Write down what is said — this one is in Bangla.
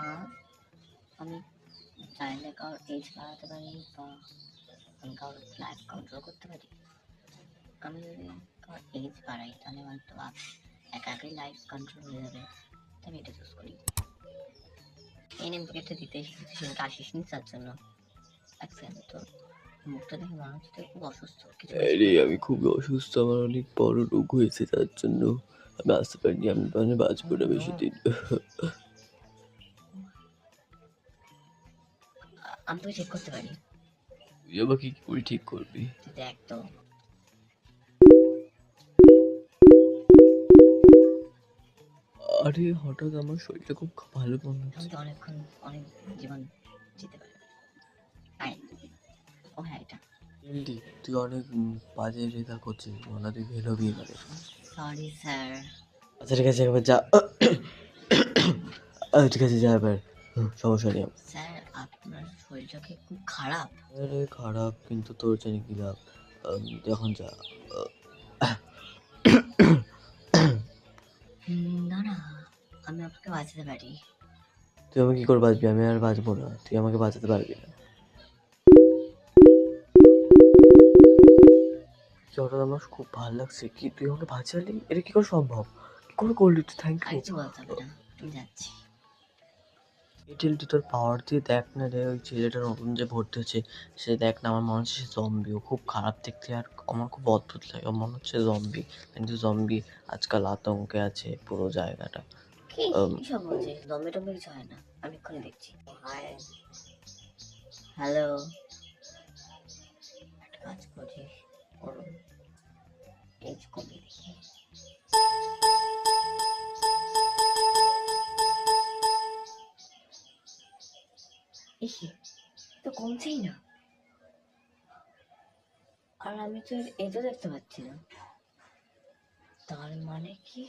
হ্যাঁ, আমি চাইলে কারোর এজ বাড়াতে পারি বা আমি কারোর লাইফ কন্ট্রোল করতে পারি। আমি যদি কারোর এজ বাড়াই তাহলে আমার তো একা একাই লাইফ কন্ট্রোল হয়ে যাবে। তো আমি এটা চুজ করি। এই নেম প্লেটটা দিতে এসেছি সেদিনকে আসিস নি তার জন্য। এক সেকেন্ড, তোর মুখটা দেখে মনে হচ্ছে তুই খুব অসুস্থ। কিছু আরে আমি খুবই অসুস্থ, আমার অনেক বড় রোগ হয়েছে, তার জন্য আমি আসতে পারিনি। আমি মানে বাঁচবো না বেশি দিন। আমি তোকে চেক করতে পারি। তুই আমাকে কি করে ঠিক করবি? তুই দেখ তো। আরে হঠাৎ আমার শরীরটা খুব ভালো মনে আমি হচ্ছে। তো অনেকক্ষণ অনেক জীবন যেতে পারি। আয়। ও হ্যাঁ, এটা জলদি, তুই অনেক বাজে রেখা করছিস, মনে তুই বেরোবি এবারে। Sorry sir. আচ্ছা ঠিক আছে, এবার যা। ঠিক আছে, যা এবার। সমস্যা নেই। স্যার, আপনার শরীরটা কি খুব খারাপ? আরে খারাপ, কিন্তু তোর জানি কি লাভ। এখন যা। না না, আমি আপনাকে বাঁচাতে পারি। তুই আমাকে কি করে বাঁচবি? আমি আর বাঁচবো না, তুই আমাকে বাঁচাতে পারবি না। হঠাৎ আমার খুব ভালো লাগছে, কি তুই আমাকে বাঁচালি? এটা কি করে সম্ভব? কি করে করলি তুই? থ্যাংক আর ইউ। কিছু বলতে হবে না, আমি যাচ্ছি। এটেল, তুই তোর পাওয়ার দিয়ে দেখ না রে, ওই ছেলেটা নতুন যে ভর্তি হচ্ছে, সে দেখ না, আমার মনে হচ্ছে সে জম্বি। ও খুব খারাপ দেখতে, আর আমার খুব অদ্ভুত লাগে, আমার মনে হচ্ছে জম্বি। কিন্তু জম্বি আজকাল আতঙ্কে আছে পুরো জায়গাটা। কি সব বলছিস? দমে টমে কিছু হয় না, আমি এক্ষুনি দেখছি। Hi, hello. একটা কাজ করছিস, ওর এজ কমিয়ে দেখি। ইসি, তো কমছেই না। আর আমি তো এজও দেখতে পাচ্ছি না। তার মানে কি